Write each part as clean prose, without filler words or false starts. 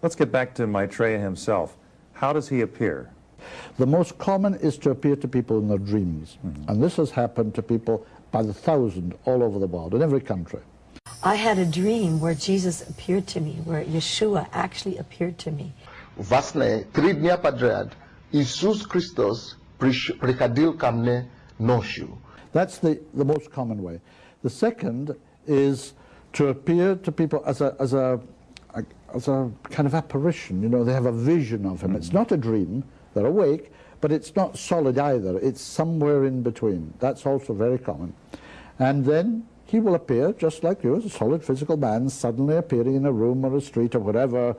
Let's get back to Maitreya himself. How does he appear? The most common is to appear to people in their dreams. And this has happened to people by the thousand all over the world, in every country. I had a dream where Jesus appeared to me, where Yeshua actually appeared to me. Vasne, 3 dnia padred, Isus Christos prichadil kamne noshu. That's the most common way. The second is to appear to people as a kind of apparition. You know, they have a vision of him. It's not a dream, they're awake, but it's not solid either. It's somewhere in between. That's also very common. And then he will appear just like you, as a solid physical man, suddenly appearing in a room or a street or whatever.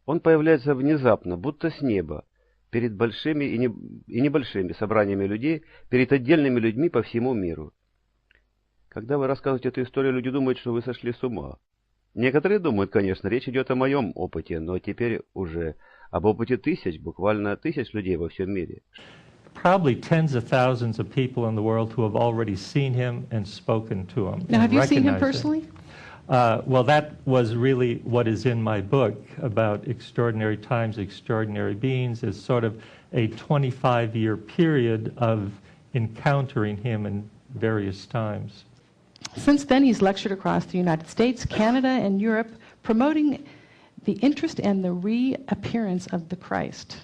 Он появляется внезапно, будто с неба, перед большими и небольшими собраниями людей, перед отдельными людьми по всему миру. Когда вы рассказываете эту историю, люди думают, что вы сошли с ума. Некоторые думают, конечно, речь идет о моем опыте, но теперь уже об опыте тысяч, буквально тысяч людей во всем мире. Probably tens of thousands of people in the world who have already seen him and spoken to him. Now, have you seen him personally? Well, that was really what is in my book about extraordinary times, extraordinary beings, is sort of a 25-year period of encountering him in various times. Since then, he's lectured across the United States, Canada, and Europe, promoting the interest and the reappearance of the Christ.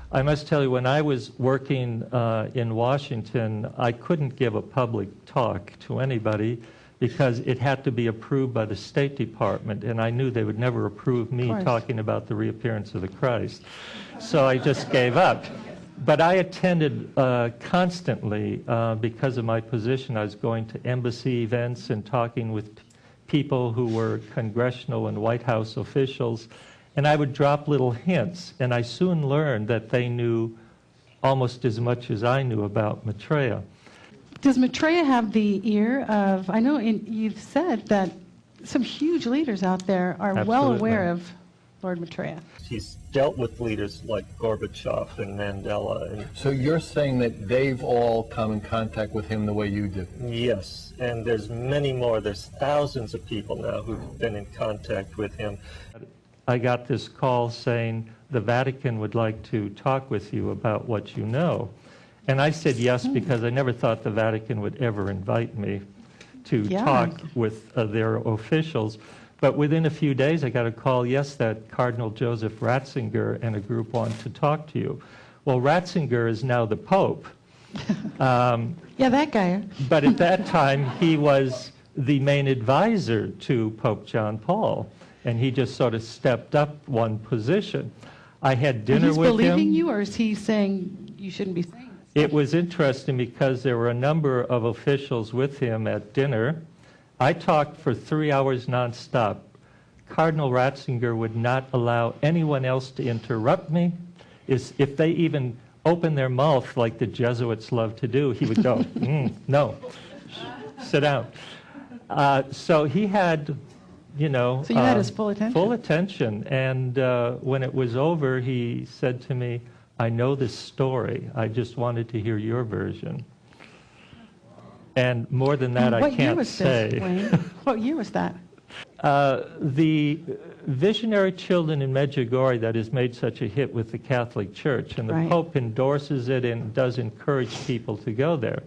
I must tell you, when I was working in Washington, I couldn't give a public talk to anybody because it had to be approved by the State Department, and I knew they would never approve me talking about the reappearance of the Christ. So I just gave up. But I attended constantly because of my position. I was going to embassy events and talking with people who were congressional and White House officials. And I would drop little hints, and I soon learned that they knew almost as much as I knew about Maitreya. Does Maitreya have the ear of, I know you've said that some huge leaders out there are well aware of Lord Maitreya. He's dealt with leaders like Gorbachev and Mandela. And so you're saying that they've all come in contact with him the way you did? Yes, and there's many more. There's thousands of people now who've been in contact with him. I got this call saying the Vatican would like to talk with you about what you know. And I said yes because I never thought the Vatican would ever invite me to talk with their officials. But within a few days I got a call, yes, that Cardinal Joseph Ratzinger and a group want to talk to you. Well, Ratzinger is now the Pope. Yeah, that guy. But at that time he was the main advisor to Pope John Paul. And he just sort of stepped up one position. I had dinner with him. He's believing you, or is he saying you shouldn't be saying this? It was interesting because there were a number of officials with him at dinner. I talked for 3 hours nonstop. Cardinal Ratzinger would not allow anyone else to interrupt me. If they even opened their mouth like the Jesuits love to do, he would go, no, sit down. So he had... You know, so you had his full attention? Full attention. And when it was over, he said to me, I know this story. I just wanted to hear your version. And more than that, I can't say. What year was that? The Visionary Children in Medjugorje that has made such a hit with the Catholic Church. And the Pope endorses it and does encourage people to go there.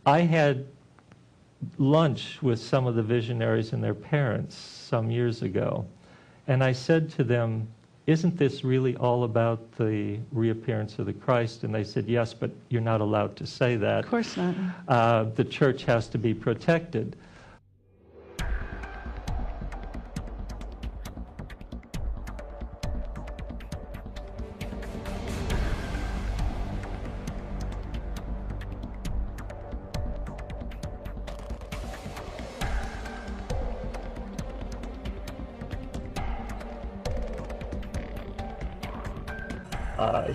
I had lunch with some of the visionaries and their parents some years ago, and I said to them, isn't this really all about the reappearance of the Christ? And they said, yes, but you're not allowed to say that. Of course not. The church has to be protected.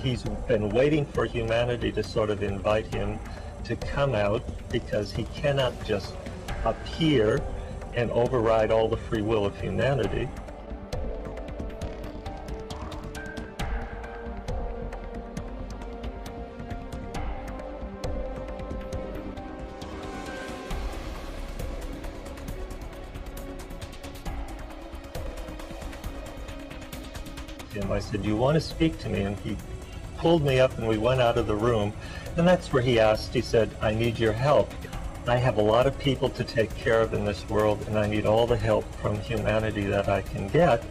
He's been waiting for humanity to sort of invite him to come out, because he cannot just appear and override all the free will of humanity. I said, "Do you want to speak to me?" And he pulled me up and we went out of the room. And that's where he asked, he said, "I need your help. I have a lot of people to take care of in this world, and I need all the help from humanity that I can get."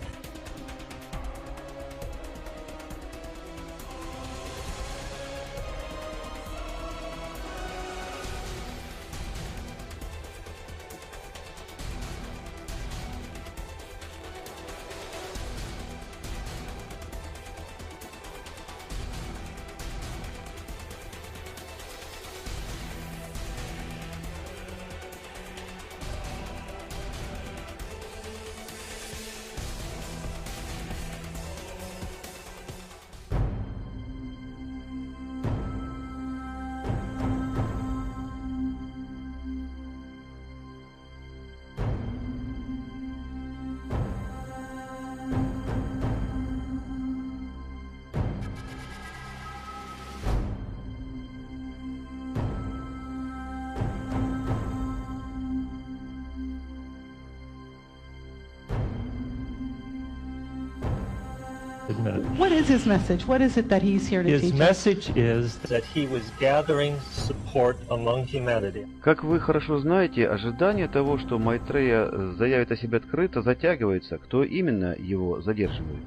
What is his message? What is it that he's here to teach us? His message is that he was gathering support among humanity. Как вы хорошо знаете, ожидание того, что Майтрея заявит о себе открыто, затягивается. Кто именно его задерживает?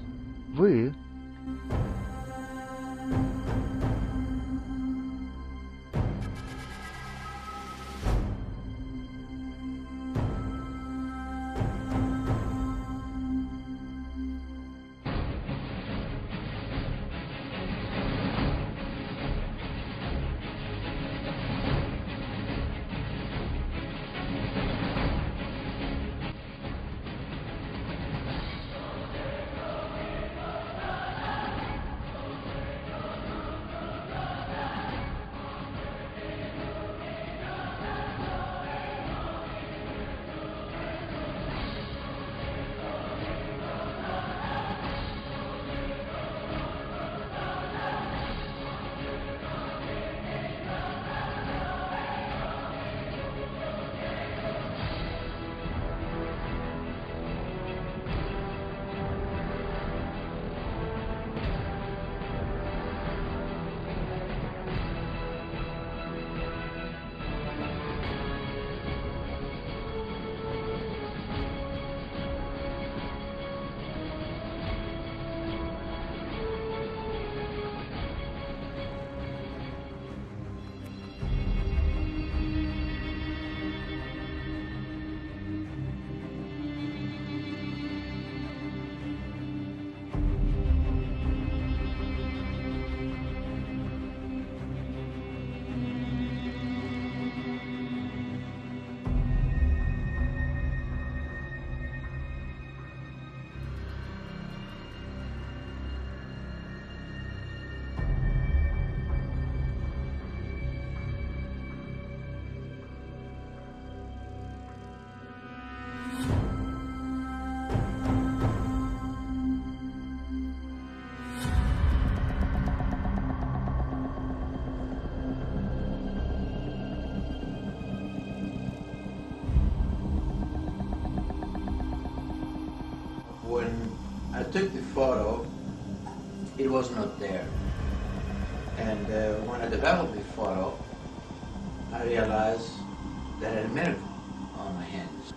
Вы. When I took the photo, it was not there. And when I developed the photo, I realized that I had a miracle on my hands.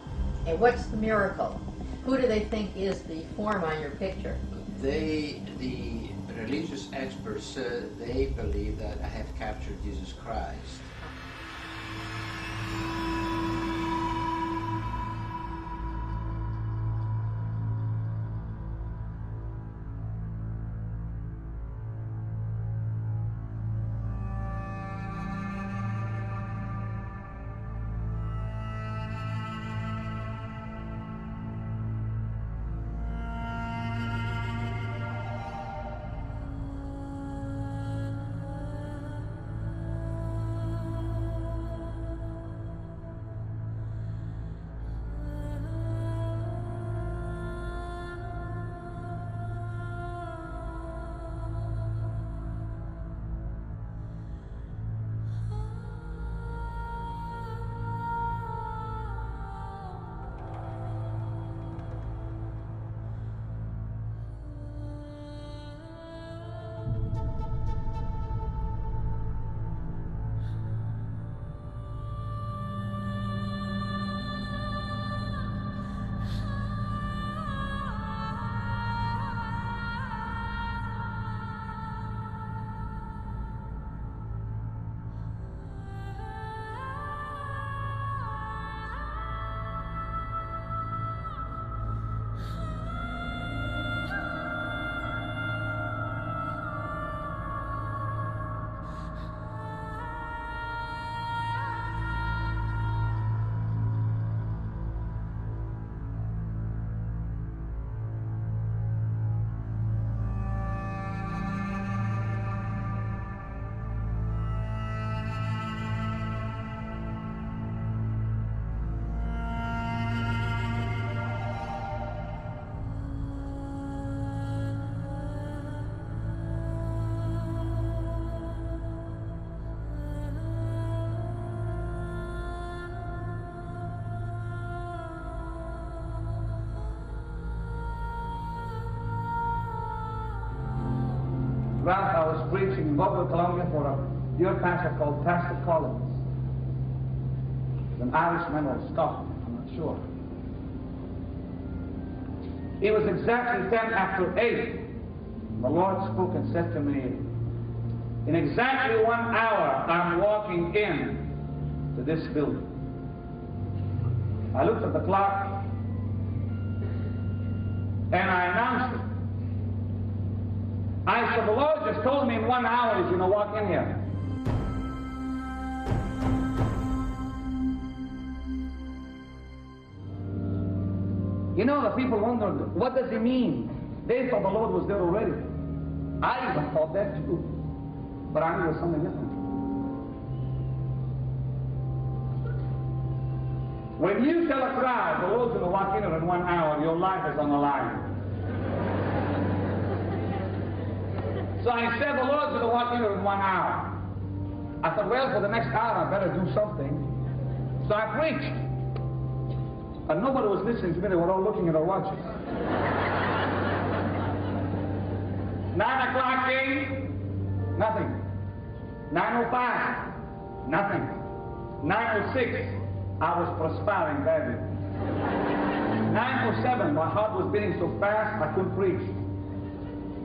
And what's the miracle? Who do they think is the form on your picture? The religious experts, they believe that I have captured Jesus Christ. Ralph, I was preaching in Boca, Colombia for a dear pastor called Pastor Collins. He's an Irishman or Scotland, I'm not sure. It was exactly 10 after 8. The Lord spoke and said to me, in exactly 1 hour, I'm walking in to this building. I looked at the clock and I announced it. I said, the Lord just told me in 1 hour he's going to walk in here. You know, the people wondered, what does he mean? They thought the Lord was there already. I even thought that too. But I knew it was something different. When you tell a crowd the Lord's going to walk in here in 1 hour, your life is on the line. So I said, the Lord's going to walk in here in 1 hour. I thought, well, for the next hour, I better do something. So I preached. And nobody was listening to me. They were all looking at their watches. 9 o'clock came, nothing. 9:05, nothing. 9:06, I was perspiring badly. 9:07, my heart was beating so fast I couldn't preach.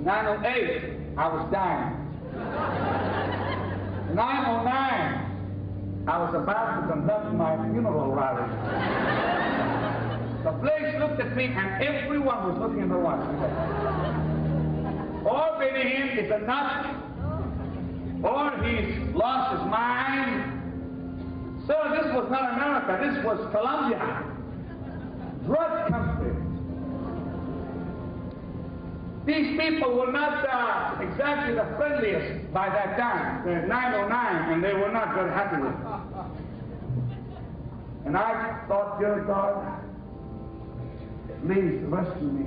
9:08, I was dying. 9:09, I was about to conduct my funeral rally. The place looked at me and everyone was looking at the watch. Or maybe him is a nut, or he's lost his mind. So this was not America, this was Colombia. Drug country. These people were not exactly the friendliest by that time. They're 9:09, and they were not very happy with it. And I thought, dear God, please rescue me.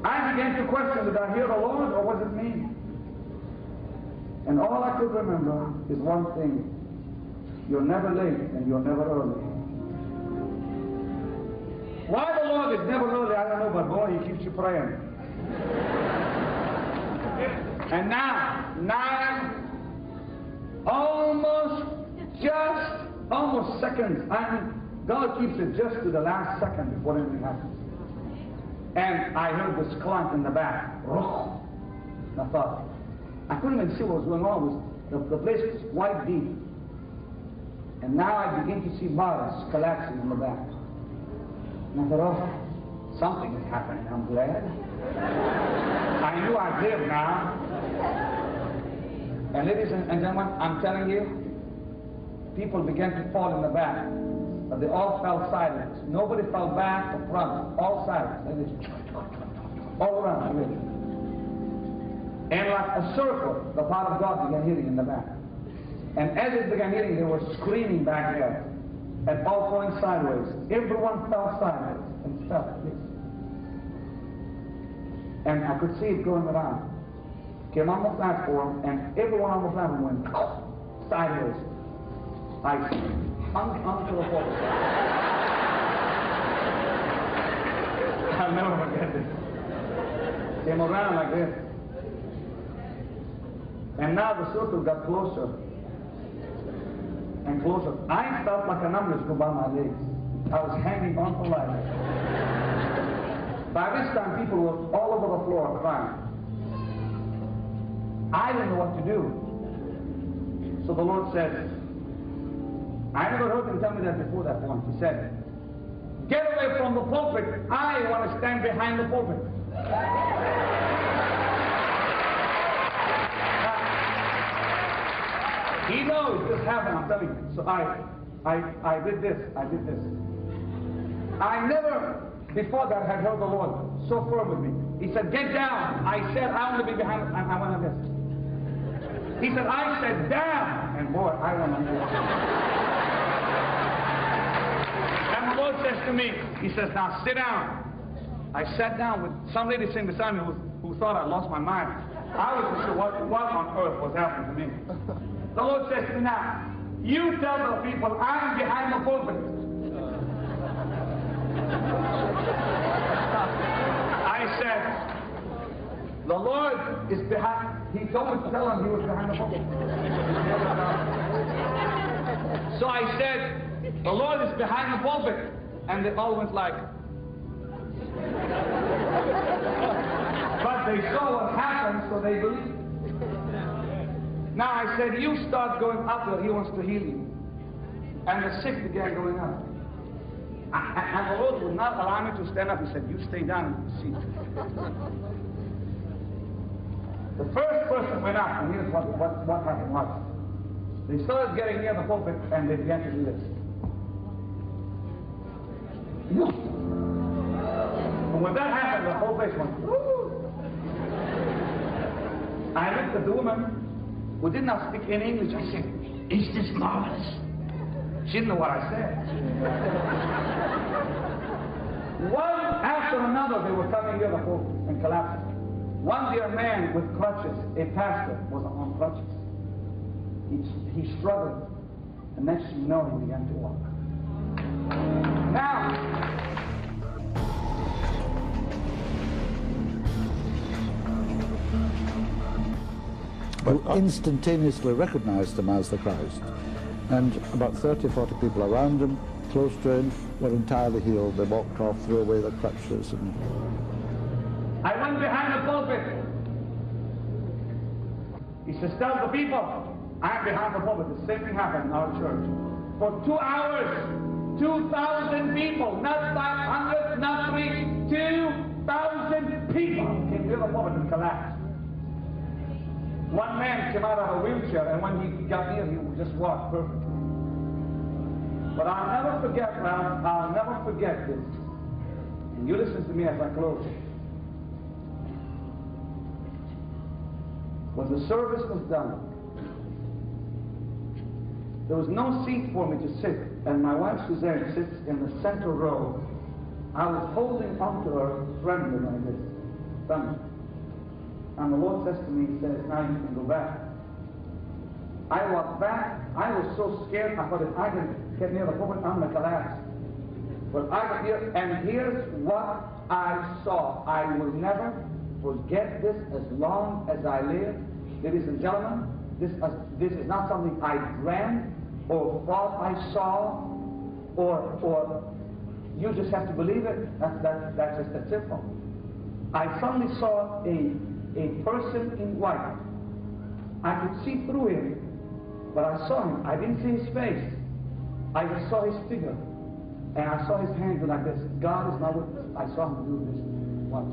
I began to question, did I hear the Lord or was it me? And all I could remember is one thing. You're never late and you're never early. Why the Lord is never early, I don't know, but boy, he keeps you praying. And now, 9, almost seconds. God keeps it just to the last second before anything happens. And I heard this clunk in the back. I thought, I couldn't even see what was going on. The place was quite deep. And now I begin to see bars collapsing in the back. And I thought, oh, something is happening. I'm glad. I knew I'd live now. And ladies and gentlemen, I'm telling you, people began to fall in the back. But they all fell sideways. Nobody fell back or front. All sideways. Like this. All around. Really. And like a circle, the power of God began hitting in the back. And as it began hitting, they were screaming back there. And all falling sideways. Everyone fell sideways and fell like this. And I could see it going around. Came on the platform, and everyone on the platform went sideways. I hung to the floor. I'll never forget this. Came around like this. And now the circle got closer and closer. I felt like an ambulance go by my legs. I was hanging on for life. By this time, people were all over the floor crying. I didn't know what to do. So the Lord said, I never heard him tell me that before that point. He said, get away from the pulpit. I want to stand behind the pulpit. He knows this happened, I'm telling you. So I did this. I never, before that, had heard the Lord so firm with me. He said, get down. I said, I want to be behind, I want to this. He said, I said, down. And boy, I want to this. And the Lord says to me, he says, now sit down. I sat down with some lady sitting beside me who thought I lost my mind. I wasn't sure what on earth was happening to me. The Lord says to me now, you tell the people I'm behind the pulpit. I said, the Lord is behind. He told me to tell him he was behind the pulpit. So I said, the Lord is behind the pulpit. And they all went like. But they saw what happened, so they believed. Now I said, you start going uphill. He wants to heal you. And the sick began going up. And the Lord would not allow me to stand up. He said, you stay down and see. The first person went up, and here's what happened. Watch. They started getting near the pulpit, and they began to do this. And when that happened, the whole place went, woo! I looked at the woman who did not speak any English. I said, is this marvelous? She didn't know what I said. One after another, they were coming near the pulpit and collapsing. One dear man with crutches, a pastor, was on crutches. He struggled, and next thing you know, he began to walk. Now, who instantaneously recognized him as the Christ. And about 30 or 40 people around him, close to him, were entirely healed. They walked off, threw away the crutches. And I went behind the pulpit. He says, tell the people, I am behind the pulpit. The same thing happened in our church. For 2 hours, 2,000 people, not 500, not 3, 2,000 people came near the pulpit and collapsed. One man came out of a wheelchair, and when he got near, he just walked perfectly. But I'll never forget, Ralph, I'll never forget this. And you listen to me as I close. When the service was done, there was no seat for me to sit, and my wife Suzanne sits in the center row. I was holding onto her friendly like this, friendly. And the Lord says to me, he says, now you can go back. I walked back. I was so scared. I thought if I can get near the pulpit, I'm going to collapse. But I got here, and here's what I saw. I will never forget this as long as I live. Ladies and gentlemen, this is not something I dreamed or thought I saw, or you just have to believe it. That's just that simple. I suddenly saw a person in white. I could see through him, but I saw him. I didn't see his face. I just saw his figure. And I saw his hands go like this. God is not with us. I saw him do this. Watch.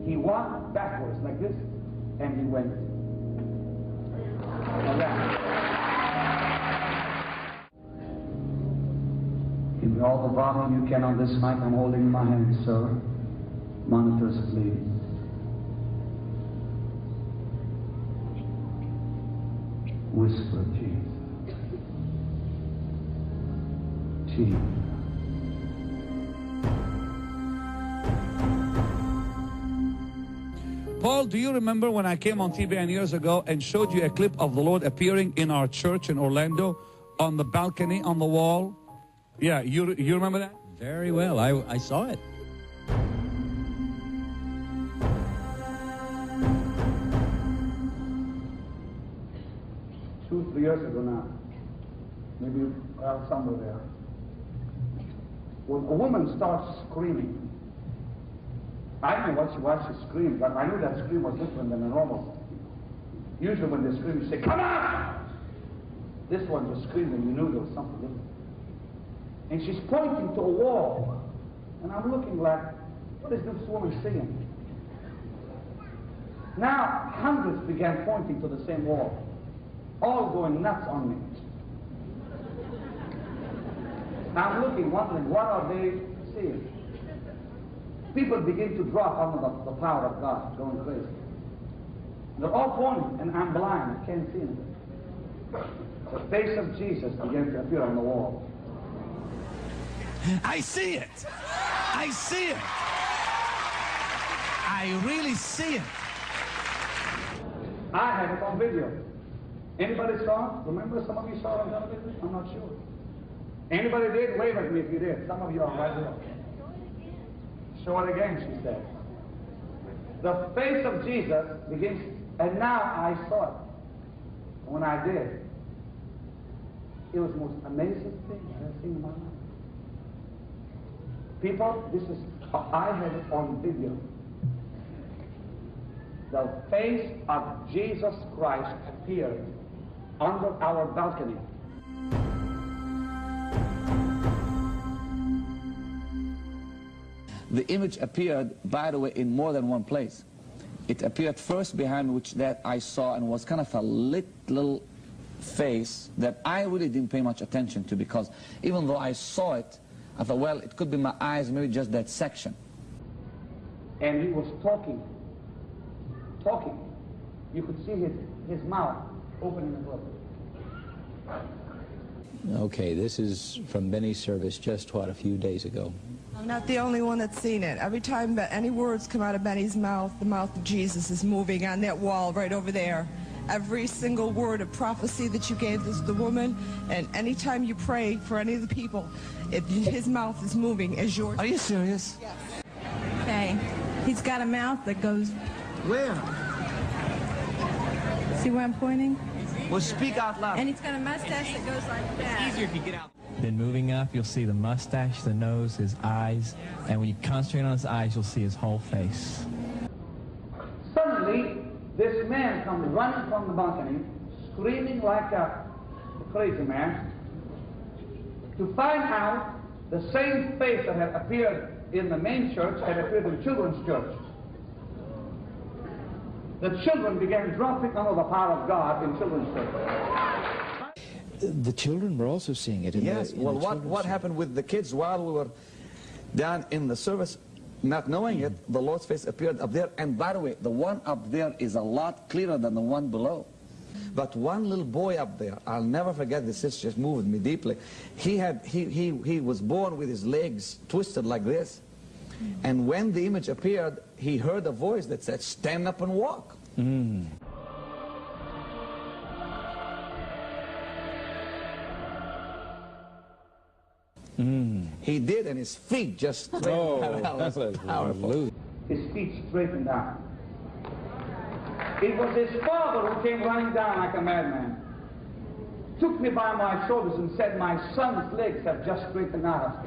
He walked backwards like this, and he went around. Give me all the volume you can on this mic. I'm holding in my hand, sir. Monitors, please. Whisper, Jesus. Jesus. Paul, do you remember when I came on TBN years ago and showed you a clip of the Lord appearing in our church in Orlando on the balcony on the wall? Yeah, you remember that? Very well. I saw it. Two, 3 years ago now, maybe somewhere there, when a woman starts screaming, I don't know why she screamed, but I knew that scream was different than a normal. Usually when they scream, you say, come on! This one just screamed and you knew there was something different. And she's pointing to a wall. And I'm looking like, what is this woman saying? Now, hundreds began pointing to the same wall, all going nuts on me. I'm looking, wondering, what are they seeing? People begin to drop under the power of God, going crazy. They're all pointing, and I'm blind, I can't see anything. The face of Jesus began to appear on the wall. I see it. I see it. I really see it. I have it on video. Anybody saw it? Remember some of you saw it on television? I'm not sure. Anybody did? Wave at me if you did. Some of you are right there. Show it again, she said. the face of Jesus begins, and now I saw it. When I did, it was the most amazing thing I've ever seen in my life. People, this is, I had it on video. The face of Jesus Christ appeared under our balcony. The image appeared, by the way, in more than one place. It appeared first behind which that I saw and was kind of a little face that I really didn't pay much attention to, because even though I saw it, I thought, well, it could be my eyes, maybe just that section. And he was talking. You could see his mouth opening and closing. Okay, this is from Benny's service just, what, a few days ago. I'm not the only one that's seen it. Every time that any words come out of Benny's mouth, the mouth of Jesus is moving on that wall right over there. Every single word of prophecy that you gave this the woman, and anytime you pray for any of the people, his mouth is moving as yours. Are you serious? Yes. Okay. He's got a mouth that goes... Where? See where I'm pointing? Well, speak out loud. And he's got a mustache that goes like that. It's easier if you get out. Then moving up, you'll see the mustache, the nose, his eyes, and when you concentrate on his eyes, you'll see his whole face. Suddenly, this man comes running from the balcony, screaming like a crazy man, to find out the same face that had appeared in the main church had appeared in children's church. The children began dropping under the power of God in children's church. The children were also seeing it. Yes, well, what happened with the kids while we were down in the service, not knowing it, the Lord's face appeared up there. And by the way, the one up there is a lot clearer than the one below. But one little boy up there, I'll never forget this, it just moved me deeply. He was born with his legs twisted like this. And when the image appeared, he heard a voice that said, "Stand up and walk." Mm. Mm. He did, and his feet just straightened out. That's powerful. His feet straightened out. It was his father who came running down like a madman, took me by my shoulders and said, "My son's legs have just straightened out."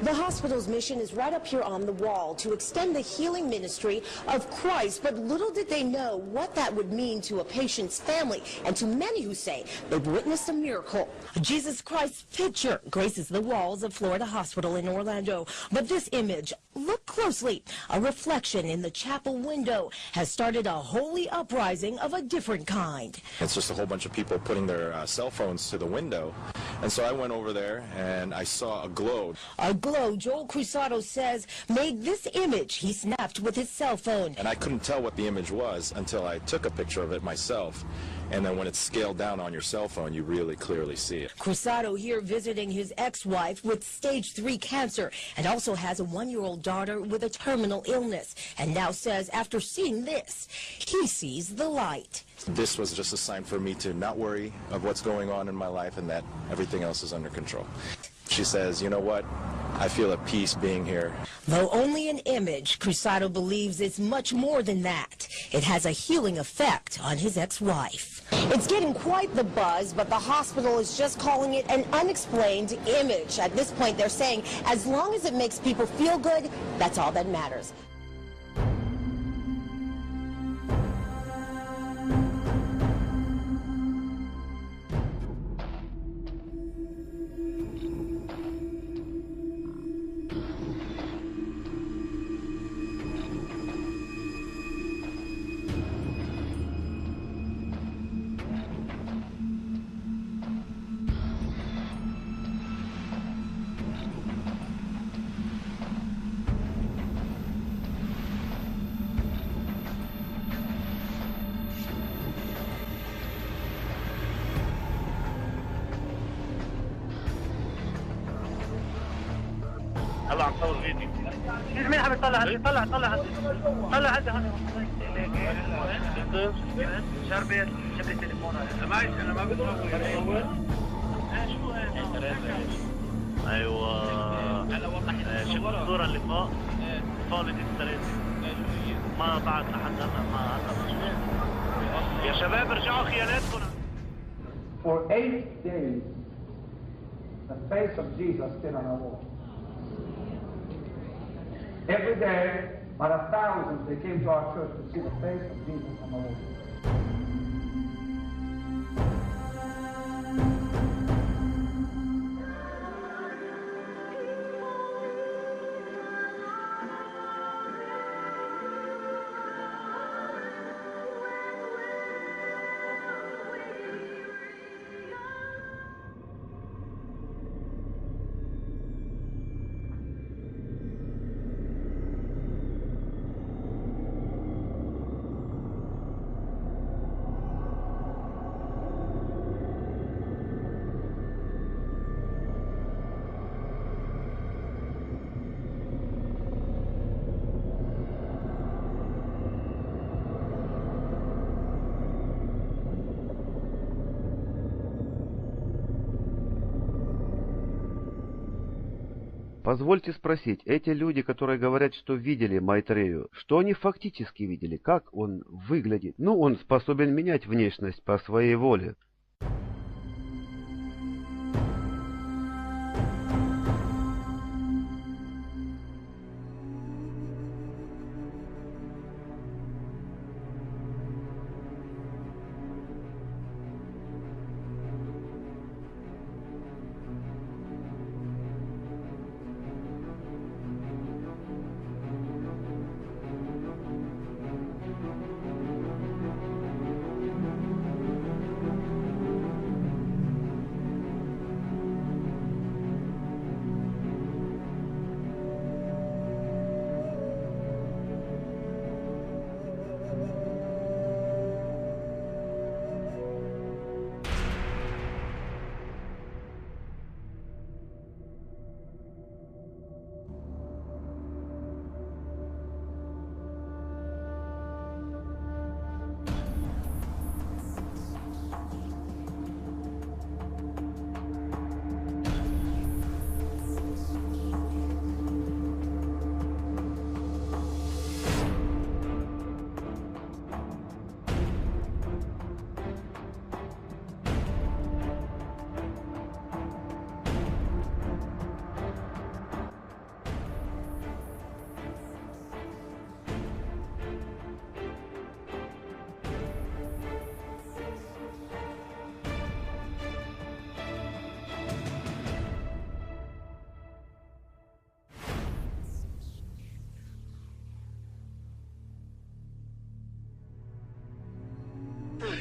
The hospital's mission is right up here on the wall, to extend the healing ministry of Christ. But little did they know what that would mean to a patient's family and to many who say they've witnessed a miracle. Jesus Christ's picture graces the walls of Florida Hospital in Orlando. But this image, look closely, a reflection in the chapel window, has started a holy uprising of a different kind. It's just a whole bunch of people putting their cell phones to the window. And so I went over there and I saw a globe. A globe Joel Cruzado says made this image he snapped with his cell phone. And I couldn't tell what the image was until I took a picture of it myself. And then when it's scaled down on your cell phone, you really clearly see it. Cruzado here visiting his ex-wife with stage 3 cancer and also has a 1-year-old daughter with a terminal illness. And now says after seeing this, he sees the light. This was just a sign for me to not worry of what's going on in my life and that everything else is under control. She says, "You know what? I feel at peace being here." Though only an image, Cruzado believes it's much more than that. It has a healing effect on his ex-wife. It's getting quite the buzz, but the hospital is just calling it an unexplained image. At this point, they're saying as long as it makes people feel good, that's all that matters. طلع صور فيديو. مين حابب يطلع عندي؟ طلع عندي هذا. شربيت تليفون هذا. معلش انا ما بقدر اصور. شو هذا؟ ايوه. شوف الصورة اللي فوق. فوق دي الثلاثة. ما بعد لحد هلا ما عندنا. يا شباب ارجعوا خياناتكم. For 8 days, the face of Jesus stood on our wall. Every day, by the thousands, they came to our church to see the face of Jesus on the wall. Позвольте спросить, эти люди, которые говорят, что видели Майтрею, что они фактически видели? Как он выглядит? Ну, он способен менять внешность по своей воле.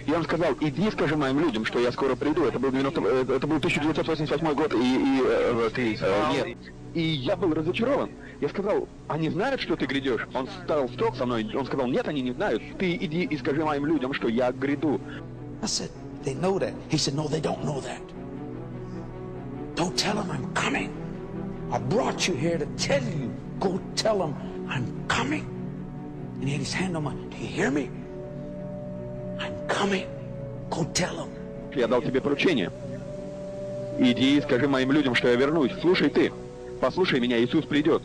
И он сказал, иди скажи моим людям, что я скоро приду. Это был 1988 год, нет. И я был разочарован. Я сказал, они знают, что ты грядешь? Он встал в сток со мной, он сказал, нет, они не знают. Ты иди и скажи моим людям, что я гряду. I said, they know that. He said, no, they don't know that. Don't tell them I'm coming. I brought you here to tell you. Go tell them I'm coming. And he had his hand on my, do you hear me? I'm coming. Go tell them. Я дал тебе поручение. Иди и скажи моим людям, что я вернусь. Слушай ты. Послушай меня, Иисус придет.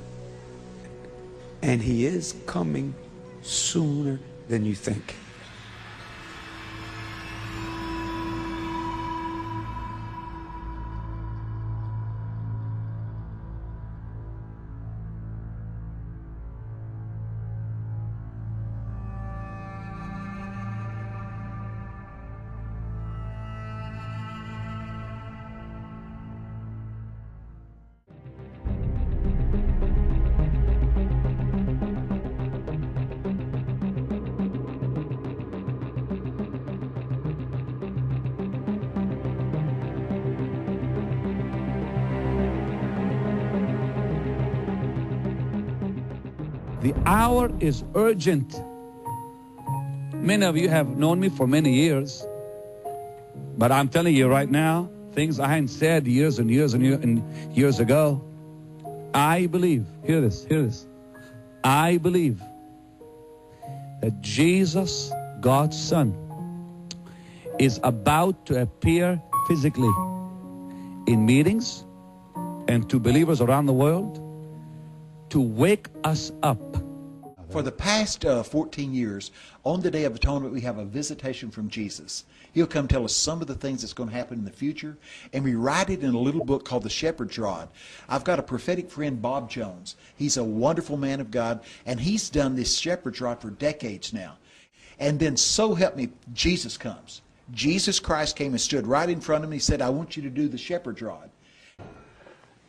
And he is coming sooner than you think. The hour is urgent. Many of you have known me for many years, but I'm telling you right now, things I hadn't said years and years and years ago, I believe, hear this, I believe that Jesus, God's Son, is about to appear physically in meetings and to believers around the world to wake us up. For the past 14 years, on the Day of Atonement, we have a visitation from Jesus. He'll come tell us some of the things that's going to happen in the future, and we write it in a little book called The Shepherd's Rod. I've got a prophetic friend, Bob Jones. He's a wonderful man of God, and he's done this Shepherd's Rod for decades now. And then, so help me, Jesus comes. Jesus Christ came and stood right in front of him. He said, I want you to do the Shepherd's Rod.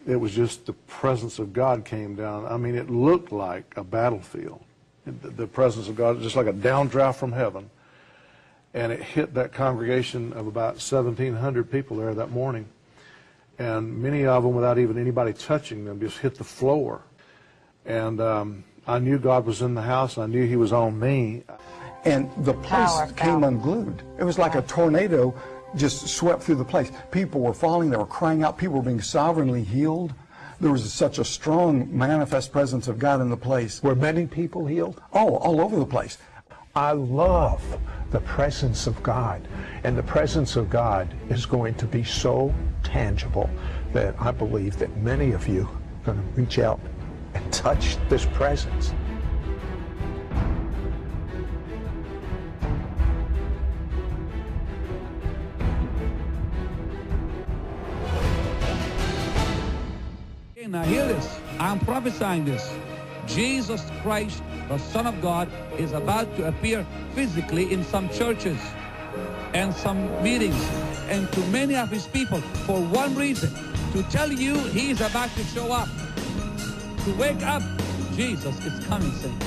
It was just the presence of God came down. I mean, it looked like a battlefield. The presence of God, just like a downdraft from heaven. And it hit that congregation of about 1,700 people there that morning. And many of them, without even anybody touching them, just hit the floor. And I knew God was in the house, and I knew he was on me. And the place came unglued. It was like a tornado just swept through the place. People were falling, they were crying out, people were being sovereignly healed. There was such a strong manifest presence of God in the place. Were many people healed? Oh, all over the place. I love the presence of God, and the presence of God is going to be so tangible that I believe that many of you are going to reach out and touch this presence. Now hear this, I'm prophesying this. Jesus Christ, the Son of God, is about to appear physically in some churches and some meetings and to many of his people for one reason, to tell you he's about to show up. To wake up, Jesus is coming soon.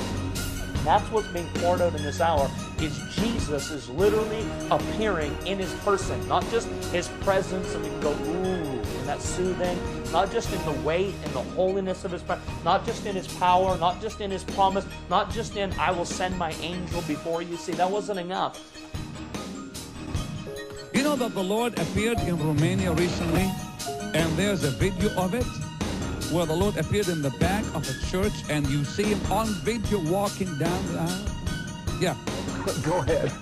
That's what's being poured out in this hour, is Jesus is literally appearing in his person, not just his presence and we can go, ooh, and that's soothing, not just in the weight and the holiness of his presence, not just in his power, not just in his promise, not just in, I will send my angel before you. See, that wasn't enough. You know that the Lord appeared in Romania recently, and there's a video of it, where the Lord appeared in the back of a church and you see him on video walking down the aisle? Yeah. Go ahead.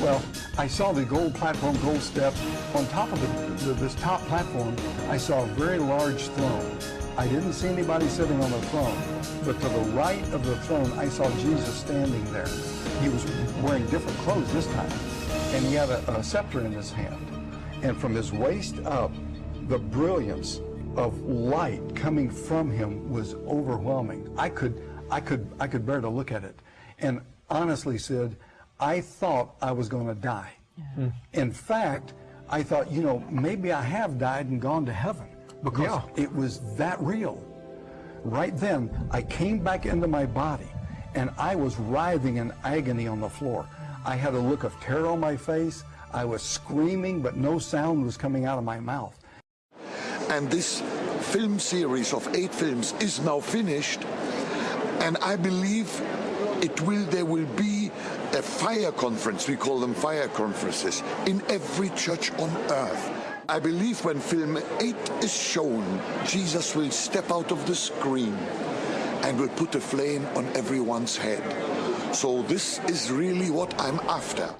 Well, I saw the gold platform, gold steps. On top of this top platform, I saw a very large throne. I didn't see anybody sitting on the throne, but to the right of the throne, I saw Jesus standing there. He was wearing different clothes this time, and he had a scepter in his hand. And from his waist up, the brilliance of light coming from him was overwhelming. I could bear to look at it. And honestly, Sid, I thought I was going to die. Yeah. In fact, I thought, you know, maybe I have died and gone to heaven because it was that real. Right then, I came back into my body and I was writhing in agony on the floor. I had a look of terror on my face. I was screaming, but no sound was coming out of my mouth. And this film series of 8 films is now finished, and I believe there will be a fire conference, we call them fire conferences, in every church on earth. I believe when film 8 is shown, Jesus will step out of the screen and will put a flame on everyone's head. So this is really what I'm after.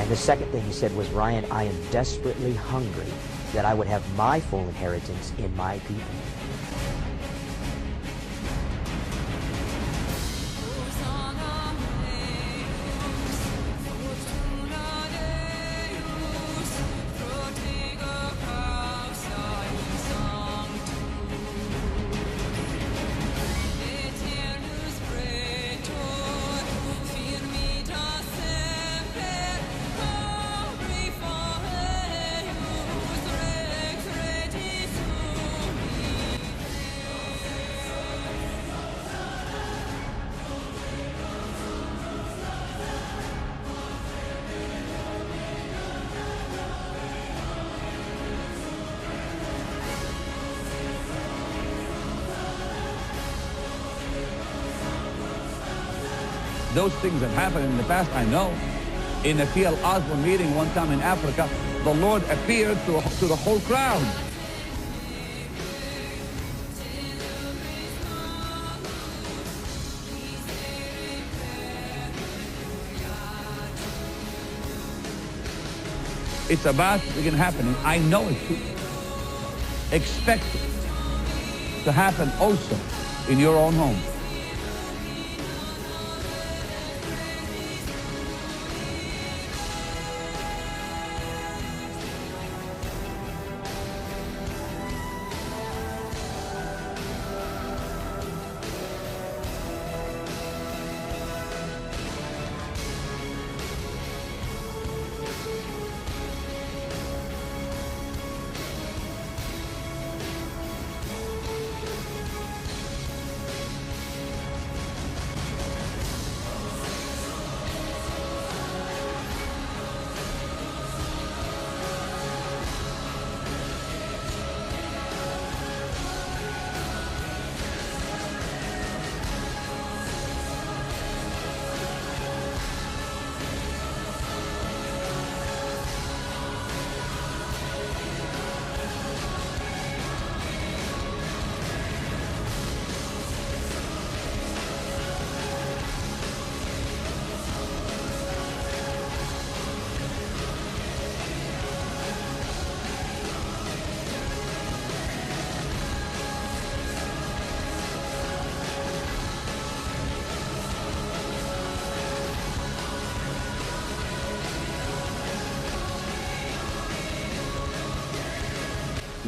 The second thing he said was, Ryan, I am desperately hungry that I would have my full inheritance in my people. Those things have happened in the past, I know. In a T.L. Osborne meeting one time in Africa, the Lord appeared to the whole crowd. It's about to begin happening. I know it too. Expect it to happen also in your own home.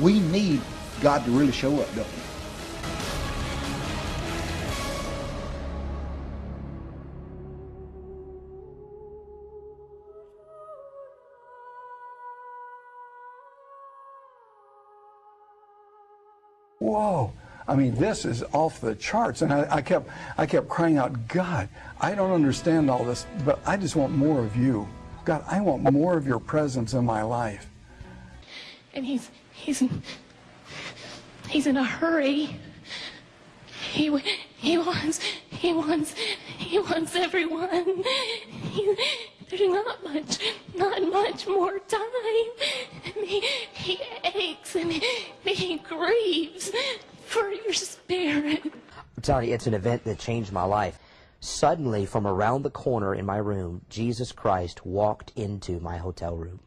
We need God to really show up, don't we? Whoa. I mean, this is off the charts. And I kept crying out, God, I don't understand all this, but I just want more of you. God, I want more of your presence in my life. And he's in a hurry. He wants everyone. There's not much more time. He aches and he grieves for your spirit. I'm telling you, it's an event that changed my life. Suddenly, from around the corner in my room, Jesus Christ walked into my hotel room.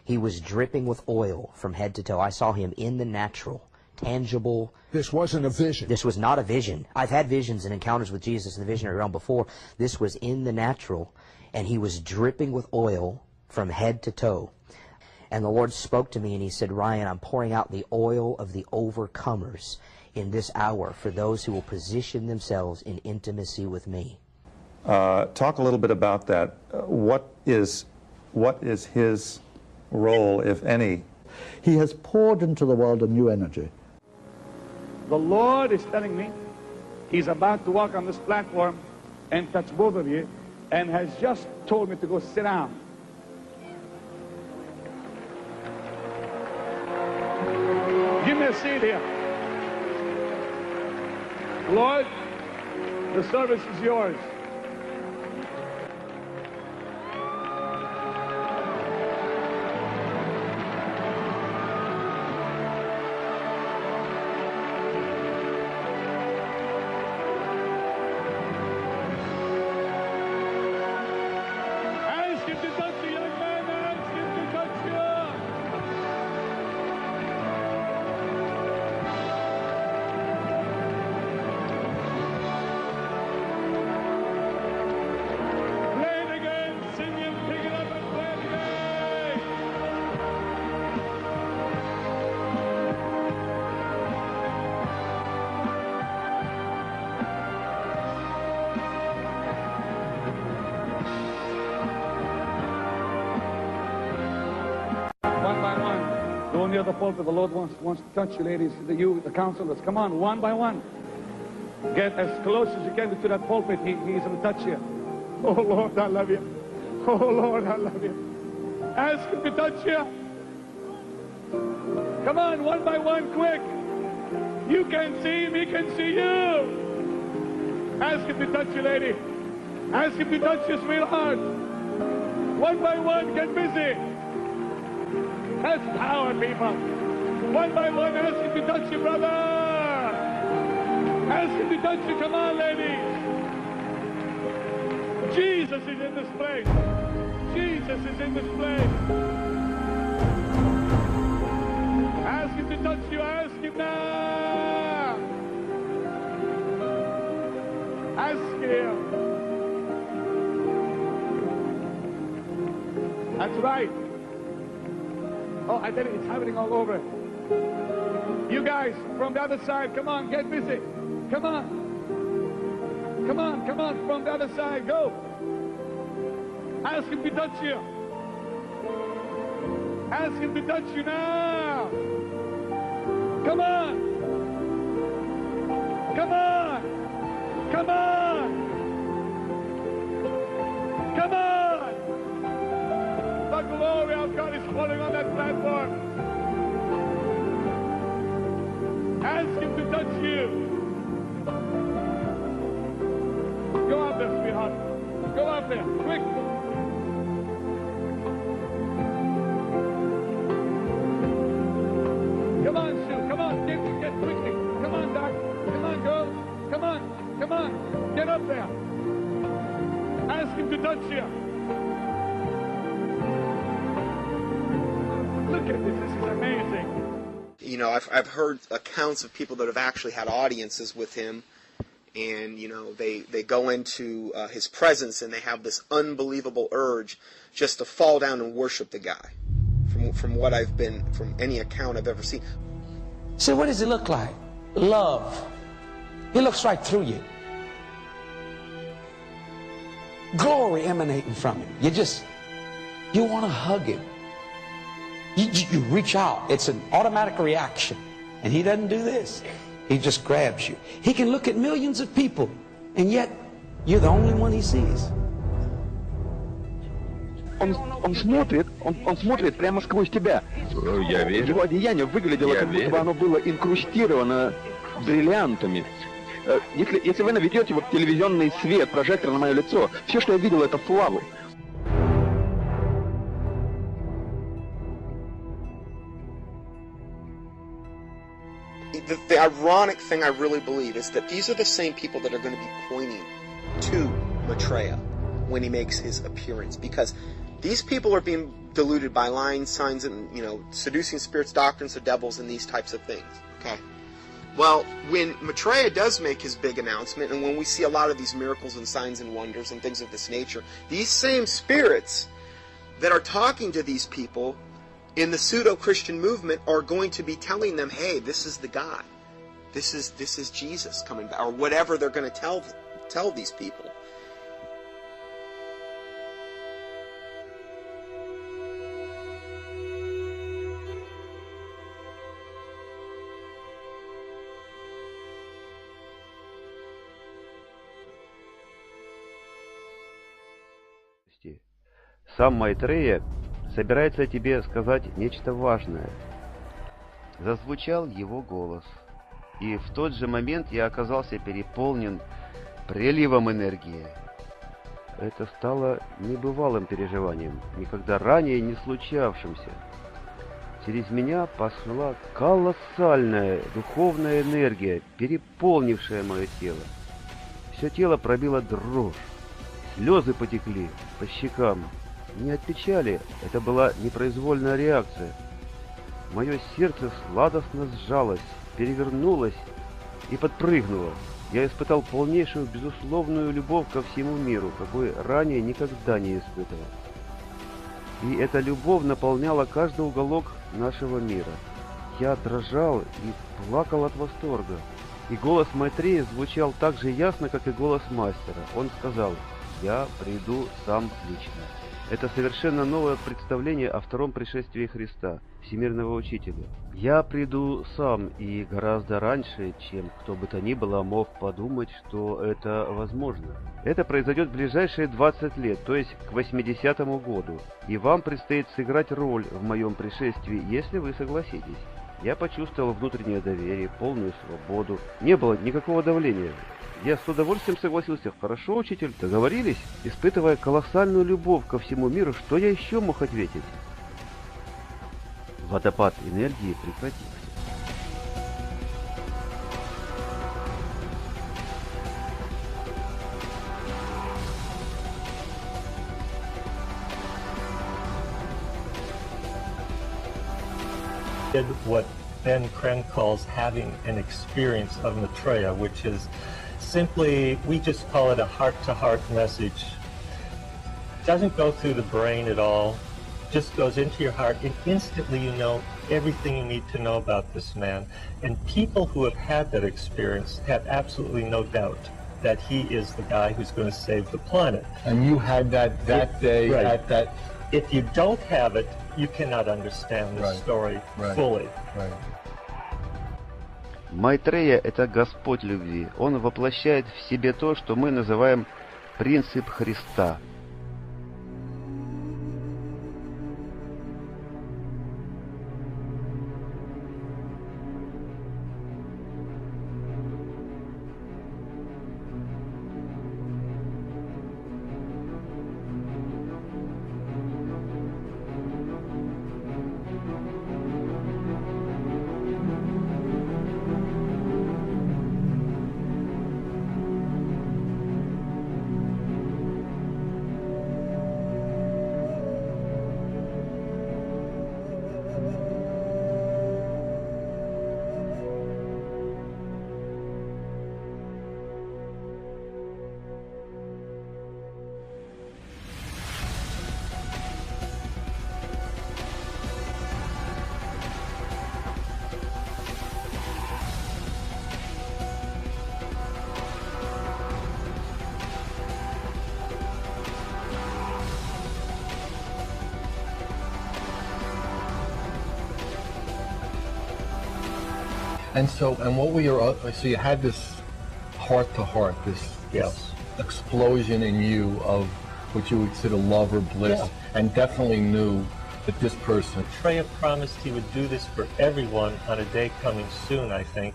He was dripping with oil from head to toe. I saw him in the natural, tangible. This wasn't a vision. This was not a vision. I've had visions and encounters with Jesus in the visionary realm before. This was in the natural, and he was dripping with oil from head to toe. And the Lord spoke to me, and he said, Ryan, I'm pouring out the oil of the overcomers in this hour for those who will position themselves in intimacy with me. Talk a little bit about that. What is his role, if any? He has poured into the world a new energy. The Lord is telling me he's about to walk on this platform and touch both of you, and has just told me to go sit down. Give me a seat here. Lord, the service is yours. Ask him to touch you, young man. Ask him to touch you. Play it again, sing it, pick it up and play it again. One by one, go near the pulpit. The Lord wants to touch you, ladies, the counselors. Come on, one by one. Get as close as you can to that pulpit. He's going to touch you. Oh, Lord, I love you. Oh, Lord, I love you. Ask him to touch you. Come on, one by one, quick. You can see him, he can see you. Ask him to touch you, lady. Ask him to touch your sweetheart. One by one, get busy. That's power, people. One by one, ask him to touch your brother. Ask him to touch you. Come on, ladies. Jesus is in this place. Jesus is in this place. Ask him to touch you. Ask him now. Ask him. That's right. Oh, I tell you, it's happening all over. You guys from the other side, come on, get busy. Come on. Come on, come on, from the other side, go. Ask him to touch you. Ask him to touch you now. Come on. Come on. Come on. Come on. The glory of God is falling on that platform. Ask him to touch you. Go up there, sweetheart. Go up there, quick. Come on, Sue. Come on, get quickly. Come on, Doc. Come on, girls. Come on, come on. Get up there. Ask him to touch you. Look at this. This is amazing. You know, I've heard accounts of people that have actually had audiences with him, and, you know, they go into his presence and they have this unbelievable urge just to fall down and worship the guy, from what I've been, from any account I've ever seen. So what does it look like? Love. He looks right through you. Glory emanating from him. You want to hug him. You reach out. It's an automatic reaction. And he doesn't do this. He just grabs you. He can look at millions of people, and yet you're the only one he sees. Он смотрит прямо сквозь тебя. Я вижу. Его одеяние выглядело, как будто бы оно было инкрустировано бриллиантами. Если вы наведете вот телевизионный свет, прожектор на мое лицо, все, что я видел, это славу. The ironic thing I really believe is that these are the same people that are going to be pointing to Maitreya when he makes his appearance, because these people are being deluded by lying signs and, you know, seducing spirits, doctrines of devils, and these types of things. Okay. Well, when Maitreya does make his big announcement, and when we see a lot of these miracles and signs and wonders and things of this nature, these same spirits that are talking to these people in the pseudo-Christian movement are going to be telling them, hey, this is the guy. This is Jesus coming back, or whatever they're going to tell these people. Сам Майтрея собирается тебе сказать нечто важное. Зазвучал его голос, и в тот же момент я оказался переполнен приливом энергии. Это стало небывалым переживанием, никогда ранее не случавшимся. Через меня пошла колоссальная духовная энергия, переполнившая мое тело. Все тело пробило дрожь, слезы потекли по щекам. Не от печали, это была непроизвольная реакция. Мое сердце сладостно сжалось, перевернулось и подпрыгнуло. Я испытал полнейшую безусловную любовь ко всему миру, какой ранее никогда не испытывал. И эта любовь наполняла каждый уголок нашего мира. Я дрожал и плакал от восторга. И голос Майтрея звучал так же ясно, как и голос мастера. Он сказал: «Я приду сам лично». Это совершенно новое представление о втором пришествии Христа, всемирного учителя. Я приду сам, и гораздо раньше, чем кто бы то ни было мог подумать, что это возможно. Это произойдет в ближайшие 20 лет, то есть к 80-му году. И вам предстоит сыграть роль в моем пришествии, если вы согласитесь. Я почувствовал внутреннее доверие, полную свободу. Не было никакого давления. Я с удовольствием согласился. Хорошо, учитель, договорились. Испытывая колоссальную любовь ко всему миру, что я еще мог ответить? Водопад энергии прекратился. Did what Ben Kren calls having an experience of Maitreya, which is simply, we just call it a heart-to-heart message. Doesn't go through the brain at all, just goes into your heart, and instantly you know everything you need to know about this man. And people who have had that experience have absolutely no doubt that he is the guy who's going to save the planet. And you had that day right. at that... If you don't have it, you cannot understand the story fully. Майтрея – это Господь любви. Он воплощает в себе то, что мы называем принцип Христа. And what were your, so you had this heart-to-heart, this explosion in you of what you would consider love or bliss, and definitely knew that this person... Maitreya promised he would do this for everyone on a day coming soon, I think.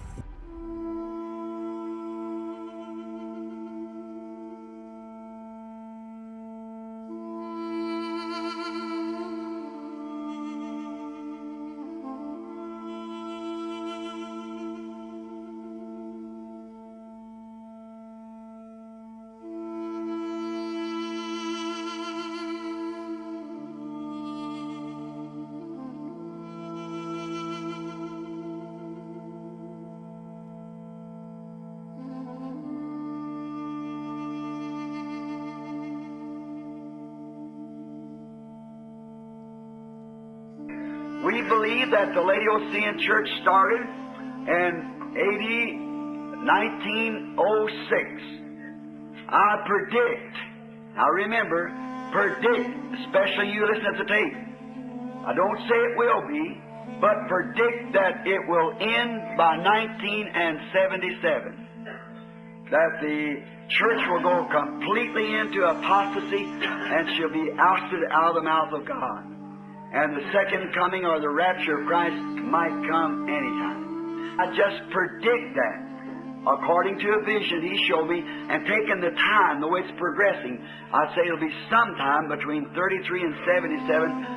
We believe that the Laodicean church started in AD 1906. I predict, now remember, predict, especially you listen at the tape. I don't say it will be, but predict that it will end by 1977. That the church will go completely into apostasy and she'll be ousted out of the mouth of God. And the second coming or the rapture of Christ might come anytime. I just predict that. According to a vision He showed me, and taking the time, the way it's progressing, I'd say it'll be sometime between 33 and 77.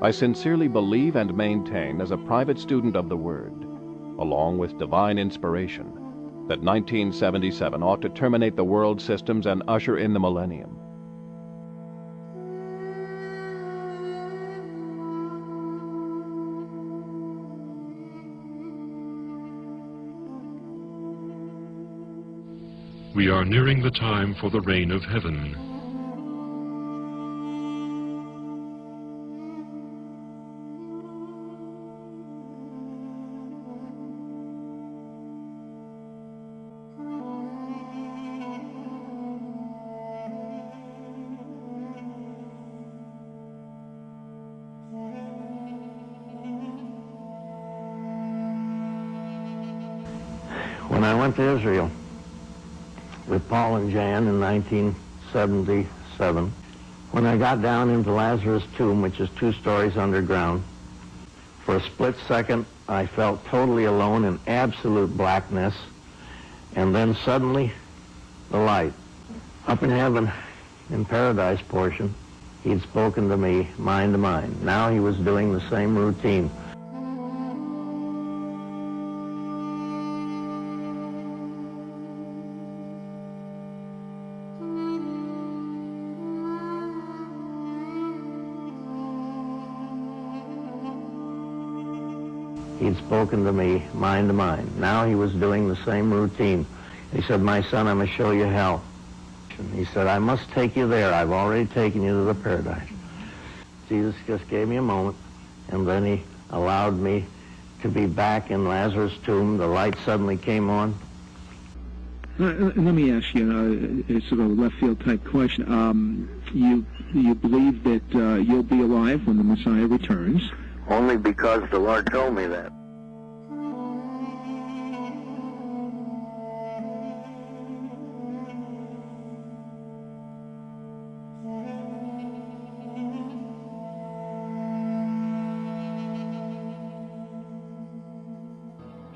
I sincerely believe and maintain as a private student of the Word, along with divine inspiration, that 1977 ought to terminate the world systems and usher in the millennium. We are nearing the time for the reign of heaven. I went to Israel with Paul and Jan in 1977. When I got down into Lazarus' tomb, which is 2 stories underground, for a split second I felt totally alone in absolute blackness, and then suddenly the light. Up in heaven, in paradise portion, he'd spoken to me mind to mind. Now he was doing the same routine. He'd spoken to me mind to mind. Now he was doing the same routine. He said, "My son, I'm going to show you hell." He said, "I must take you there. I've already taken you to the paradise." Jesus just gave me a moment, and then he allowed me to be back in Lazarus' tomb. The light suddenly came on. Let me ask you a sort of left field type question. You believe that you'll be alive when the Messiah returns? Only because the Lord told me that.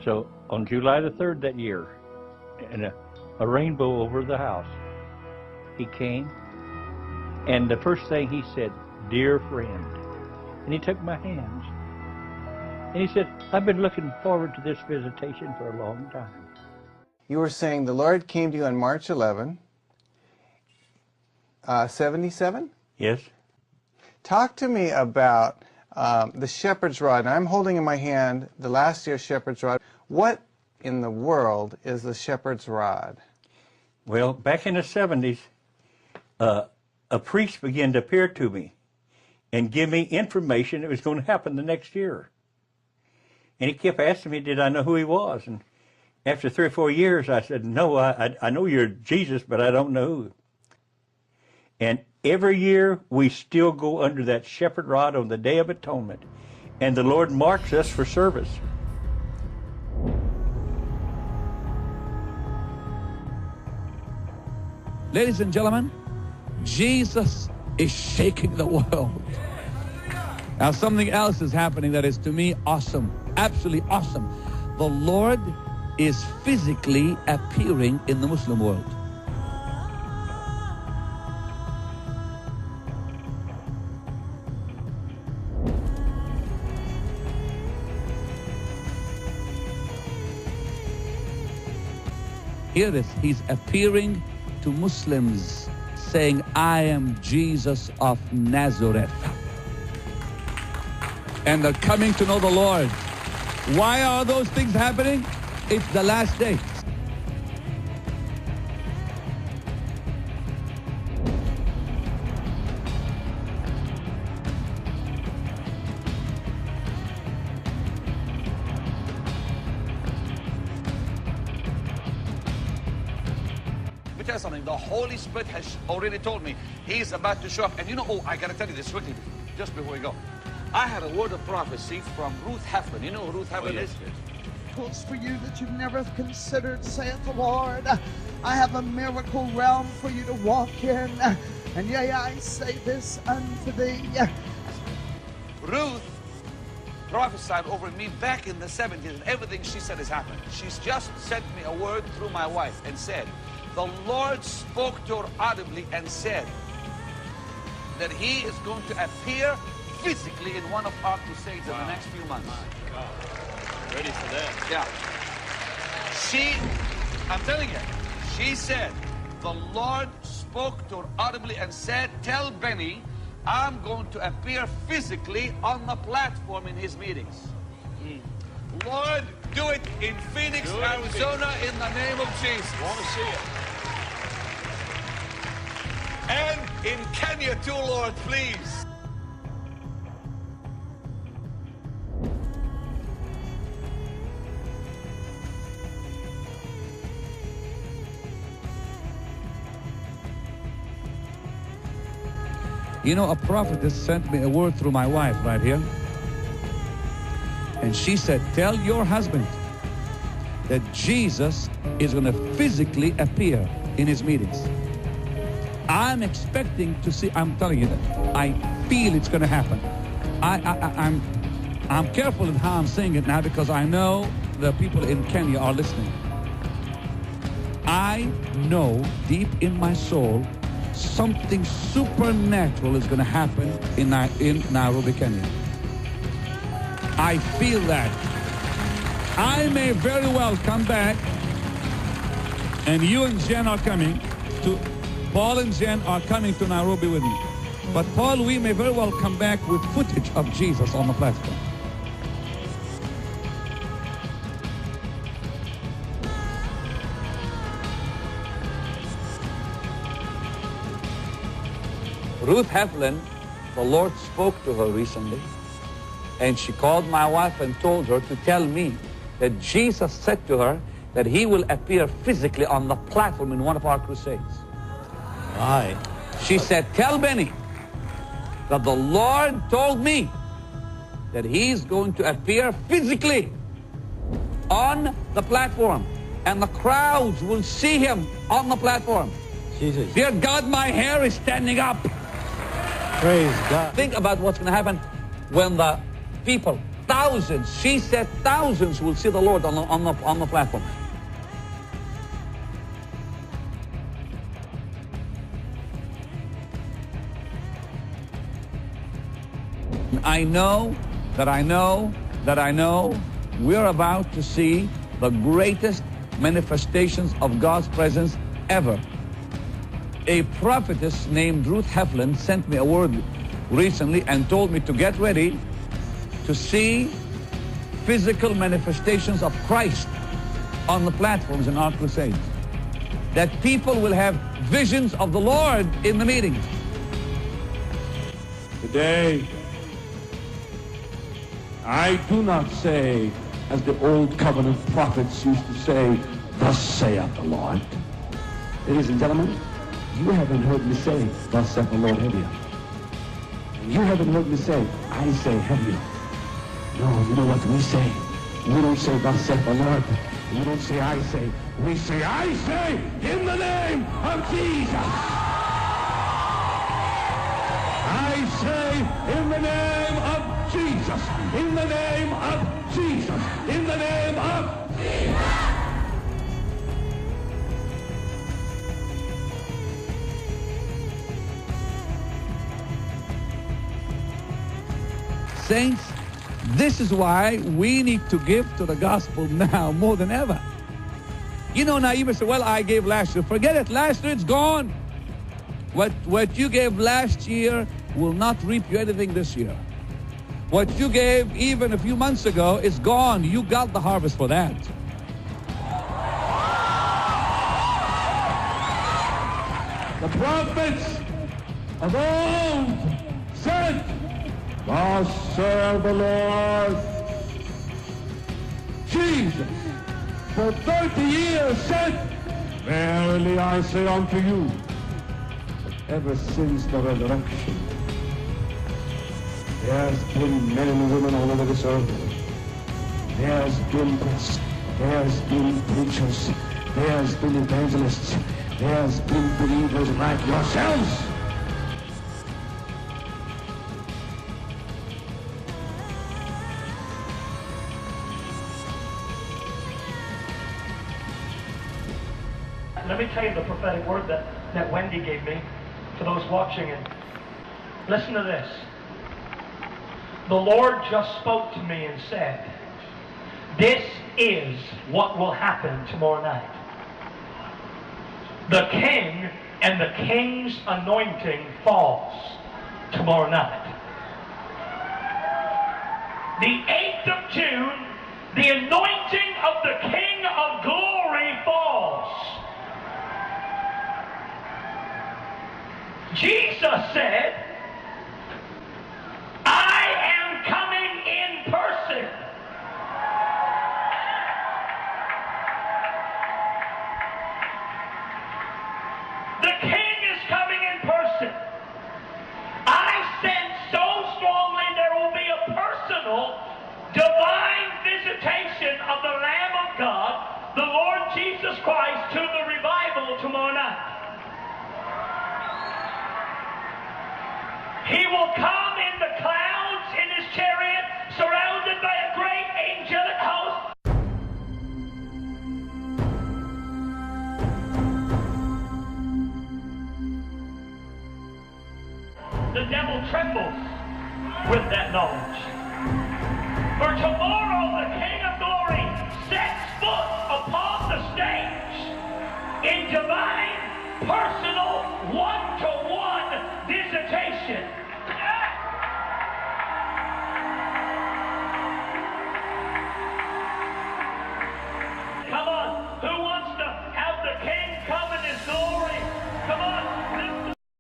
So on July the 3rd that year, and a rainbow over the house, he came, and the first thing he said, "Dear friend," and he took my hands, and he said, "I've been looking forward to this visitation for a long time." You were saying the Lord came to you on March 11, 77? Yes. Talk to me about the shepherd's rod. Now, I'm holding in my hand the last year's shepherd's rod. What in the world is the shepherd's rod? Well, back in the 70s, a priest began to appear to me and give me information that was going to happen the next year. And he kept asking me, did I know who he was? And after 3 or 4 years, I said, "No, I know you're Jesus, but I don't know who." And every year, we still go under that shepherd rod on the Day of Atonement. And the Lord marks us for service. Ladies and gentlemen, Jesus is shaking the world. Now something else is happening that is to me awesome, absolutely awesome. The Lord is physically appearing in the Muslim world. Here it is, he's appearing to Muslims saying, "I am Jesus of Nazareth." And they're coming to know the Lord. Why are those things happening? It's the last day. Let me tell you something. The Holy Spirit has already told me He's about to show up. And you know, I got to tell you this quickly, just before we go. I had a word of prophecy from Ruth Heflin. You know who Ruth Heflin is? Miracles for you that you've never considered, saith the Lord. I have a miracle realm for you to walk in. And yea, I say this unto thee. Ruth prophesied over me back in the 70s, and everything she said has happened. She's just sent me a word through my wife and said, the Lord spoke to her audibly and said that He is going to appear physically in one of our crusades in the next few months. My God. Ready for that. Yeah. I'm telling you, she said, the Lord spoke to her audibly and said, tell Benny, I'm going to appear physically on the platform in his meetings. Lord, do it in Phoenix, Arizona, in the name of Jesus. Want to see it. And in Kenya too, Lord, please. You know, a prophetess sent me a word through my wife right here. And she said, tell your husband that Jesus is going to physically appear in his meetings. I'm expecting to see, I'm telling you that, I feel it's going to happen. I'm careful in how I'm saying it now because I know the people in Kenya are listening. I know deep in my soul something supernatural is going to happen in Nairobi, Kenya. I feel that. I may very well come back, and you and Jen are coming to, Paul and Jen are coming to Nairobi with me. But Paul, we may very well come back with footage of Jesus on the platform. Ruth Heflin, the Lord spoke to her recently, and she called my wife and told her to tell me that Jesus said to her that he will appear physically on the platform in one of our crusades. Right. She said, tell Benny that the Lord told me that he's going to appear physically on the platform, and the crowds will see him on the platform. Jesus. Dear God, my hair is standing up. Praise God. Think about what's going to happen when the people, thousands, she said thousands will see the Lord on the platform. I know that we're about to see the greatest manifestations of God's presence ever. A prophetess named Ruth Heflin sent me a word recently and told me to get ready to see physical manifestations of Christ on the platforms in our crusades. That people will have visions of the Lord in the meetings. Today, I do not say, as the old covenant prophets used to say, thus saith the Lord. Ladies and gentlemen, you haven't heard me say, thus saith the Lord, have you? And you haven't heard me say, I say, have you? No, you know what we say? We don't say, thus saith the Lord. We don't say, I say. We say, I say, in the name of Jesus. I say, in the name of Jesus. In the name of Jesus. In the name of Jesus. Saints, this is why we need to give to the gospel now more than ever. You know, now you may say, well, I gave last year. Forget it. Last year, it's gone. What you gave last year will not reap you anything this year. What you gave even a few months ago is gone. You got the harvest for that. The prophets of old said, thus saith the Lord. Jesus, for 30 years said, verily I say unto you, that ever since the resurrection, there's been men and women all over this earth. There's been priests, there's been preachers, there's been evangelists, there's been believers like yourselves. Let me tell you the prophetic word that Wendy gave me for those watching it. Listen to this. The Lord just spoke to me and said, this is what will happen tomorrow night. The king and the king's anointing falls tomorrow night. The 8th of June, the anointing of the King of Glory falls. Jesus said, I am coming in person. The King is coming in person. I sense so strongly there will be a personal, divine visitation of the Lamb of God He will come in the clouds in his chariot, surrounded by a great angelic host. The devil trembles with that knowledge. For tomorrow